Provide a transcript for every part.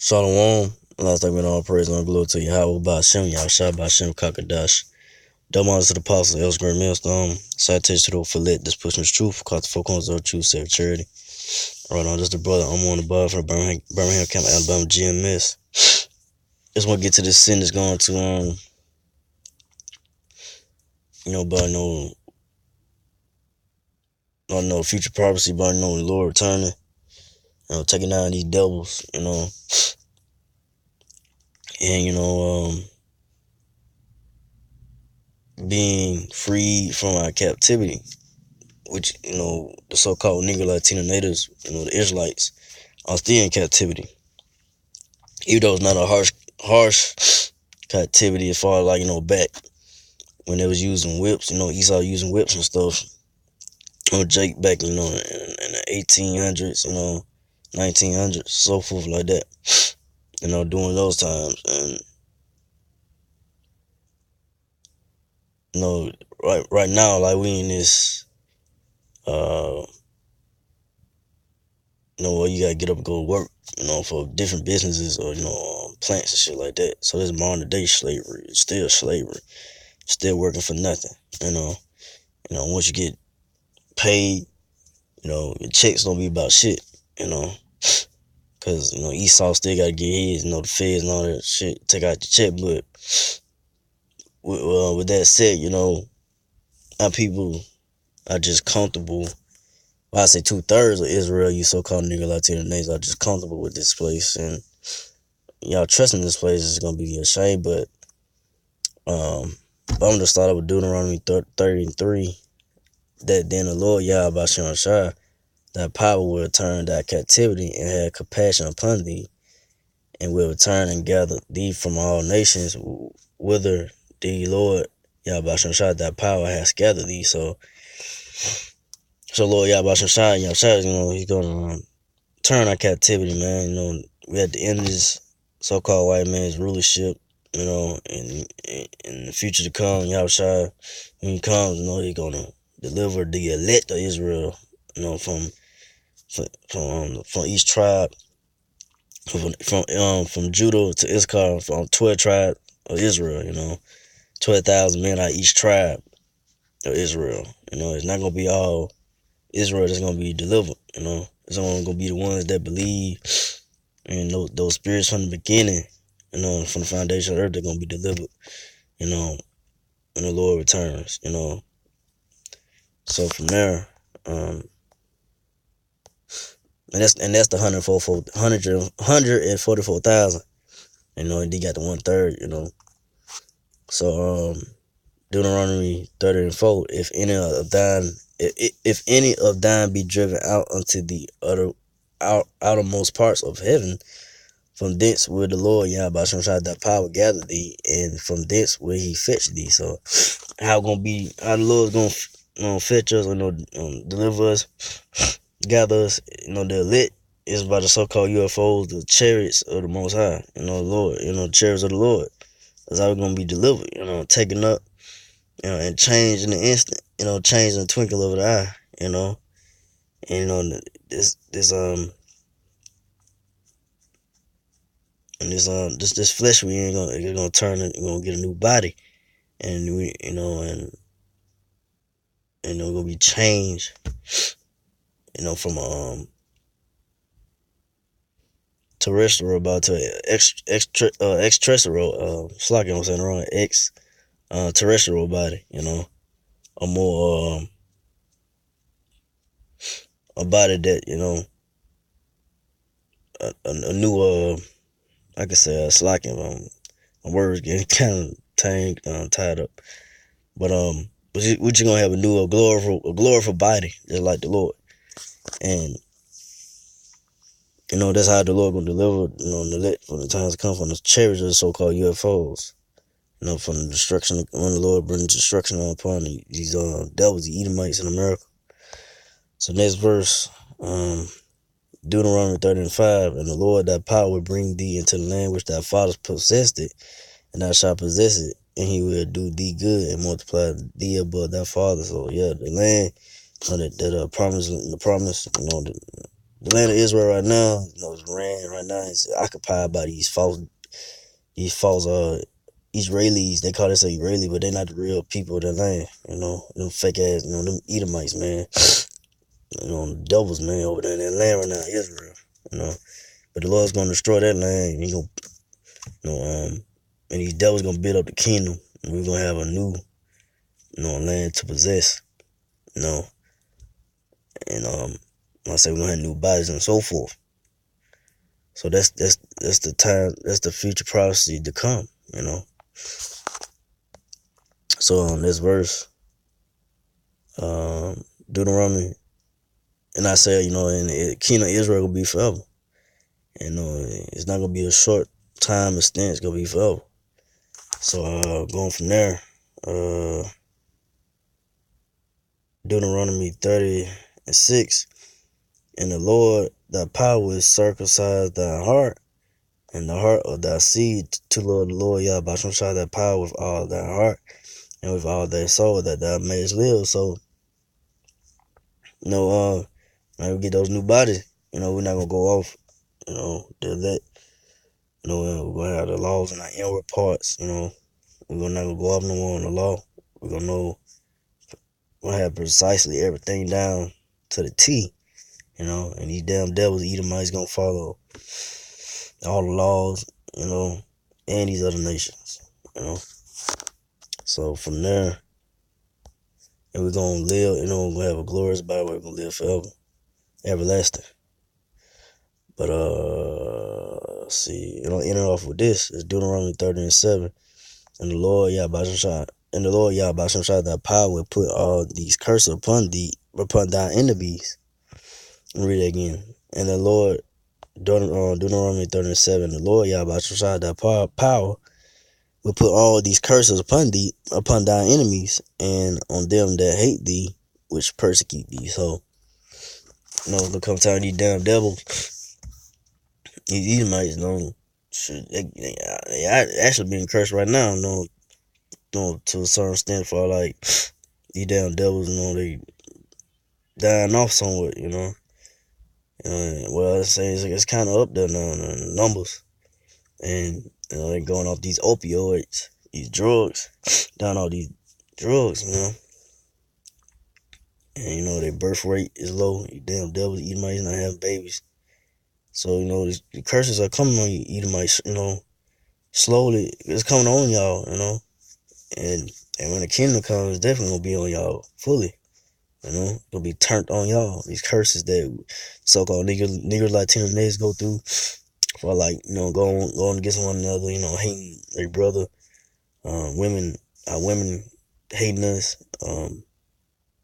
Shalom. Last time, all praise and glory to Yahawah, Bahasham, Yahawashi, Bahasham, Kakadash. Double honors to the apostles, El's Great Millstone. Citation to the Fillet, this pushing is truth, cause the 4 corners of truth, save charity. Right now, just the brother, I'm on the bar from Birmingham Camp, Alabama, GMS. Just want to get to this sin that's going to, about no future prophecy, but the Lord returning, taking down these devils, and, being freed from our captivity, which, the so-called Negro Latino natives, the Israelites, are still in captivity. Even though it's not a harsh captivity as far as, back when they was using whips, Esau using whips and stuff. Jake back, in the 1800s, 1900s, so forth like that. During those times. And, right now, like we in this, where you gotta get up and go to work, for different businesses or, plants and shit like that. So this modern day slavery. It's still slavery. Still working for nothing. Once you get paid, your checks don't be about shit, cause, Esau still gotta get his, the feds and all that shit, take out the check. But with that said, our people are just comfortable. Well, I say 2/3 of Israel, you so-called Negro Latino nations, are just comfortable with this place, and y'all trusting this place is gonna be a shame. But I'm gonna start out with Deuteronomy 33, that then the Lord Yahawashi, that power will return thy captivity and have compassion upon thee, and will return and gather thee from all nations, whither the Lord Yahawashi, that power has gathered thee. So Lord Yahawashi, he's gonna turn our captivity, man. We at the end of this so-called white man's rulership, and in the future to come, Yahawashi, when he comes, he's gonna deliver the elect of Israel, from each tribe, from Judah to Issachar, from 12 tribes of Israel, 12,000 men out of each tribe of Israel. It's not gonna be all Israel that's gonna be delivered. It's only gonna be the ones that believe and those spirits from the beginning, from the foundation of the earth, they're gonna be delivered, when the Lord returns, So from there, and that's the 144,000, and they got the 1/3, So Deuteronomy 30:4, if any of thine be driven out unto the outermost parts of heaven, from thence will the Lord Yahawashi, that power gather thee, and from thence will he fetch thee. So how the Lord's gonna fetch us, deliver us, gather us, the elect is by the so-called UFOs, the chariots of the Most High, the Lord, the chariots of the Lord. That's how we're gonna be delivered, taken up, and changed in the instant, changed in the twinkle of an eye, and this flesh we ain't gonna turn it, we're gonna get a new body, and we, and we're gonna be changed, from terrestrial body to extraterrestrial, slacking, I'm saying wrong, terrestrial body, a more a body that, a new I could say slacking, my words getting kind of tied up, but we're just gonna have a new glorified body just like the Lord, and that's how the Lord gonna deliver, from the times to come, from the chariots of the so-called UFOs, from the destruction, when the Lord brings destruction upon these devils, the Edomites in America. So next verse, Deuteronomy 30:5, and the Lord thy power will bring thee into the land which thy fathers possessed it, and thou shalt possess it, and he will do thee good and multiply thee above thy fathers. So yeah, the land, that promise, the promise, the land of Israel right now, is ran right now. It's occupied by these false Israelis. They call themselves Israeli, but they're not the real people of the land. Them fake ass, them Edomites, man. The devils, man, over there in that land right now, Israel. But the Lord's gonna destroy that land. He gonna, and these devils gonna build up the kingdom. And we're gonna have a new, land to possess. And I say we're gonna have new bodies and so forth. So that's the time. That's the future prophecy to come. So this verse, Deuteronomy, and I say, and the kingdom of Israel will be forever. It's not gonna be a short time and stint. It's gonna be forever. So going from there, Deuteronomy 30:6, and the Lord thy power will circumcise thy heart and the heart of thy seed to Lord the Lord Yahawashi thy power with all thy heart and with all thy soul that thou mayest live. So when we get those new bodies, we're not gonna go off, we're gonna have the laws in our inward parts, we're not gonna go off no more on the law. We're gonna have precisely everything down to the T, and these damn devils, Edomites, gonna follow all the laws, and these other nations, So from there, and we're gonna live, we're gonna have a glorious body, we're gonna live forever, everlasting. But let's see, end it off with this. It's Deuteronomy 30:7, and the Lord Yahawashi thy power will put all these curses upon thy enemies. Read it again. And the Lord, Deuteronomy 30:7, the Lord Yahawashi thy power will put all these curses upon thy enemies, and on them that hate thee, which persecute thee. So, look, come time these damn devils, these Edomites, they actually being cursed right now, to a certain extent, for like these damn devils, they dying off somewhat, well, I say it's kind of up there now in the numbers, and they're going off these opioids, these drugs, down all these drugs, and their birth rate is low. You damn devils, Edomites not having babies, so the curses are coming on you, Edomites, slowly it's coming on y'all, and when the kingdom comes, it's definitely gonna be on y'all fully. It'll be turned on y'all. These curses that so-called nigger Latino niggas go through for going against one another, hating their brother, women hating us,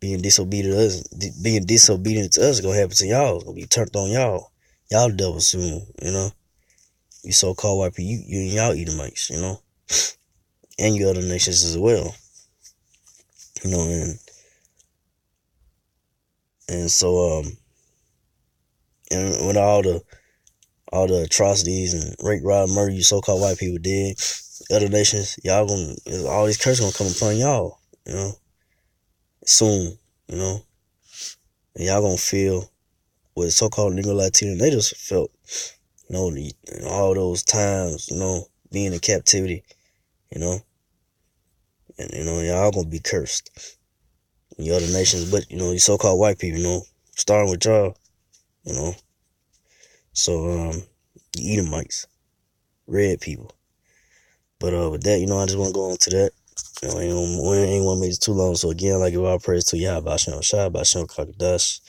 being disobedient to us is gonna happen to y'all. It's gonna be turned on y'all. Y'all the devil soon, You so-called white people, you and y'all Edomites, and you other nations as well, and so and with all the atrocities and rape, rob, murder you so-called white people did, other nations, y'all all these curses gonna come upon y'all, soon, and y'all gonna feel what so-called Negro Latino natives felt, all those times, being in captivity, and y'all gonna be cursed. And the other nations, but you so-called white people, starting with y'all, so you Edomites, red people. But with that, I just want to go on to that. We ain't want to make it too long. So again, like give our praise to Bahasham, Bahasham, Kakadash.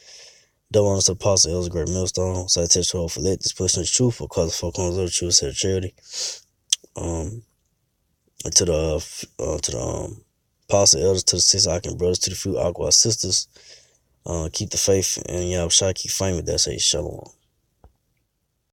Double honors to Apostle Elder Great Millstone. So I tell you for that, this pushing the truth for cause folk on the truth, said charity. And to the Apostle Elders, to the Six Akin brothers, to the few Aqua sisters. Keep the faith and Yahawashi, keep fighting with that. Say shalom.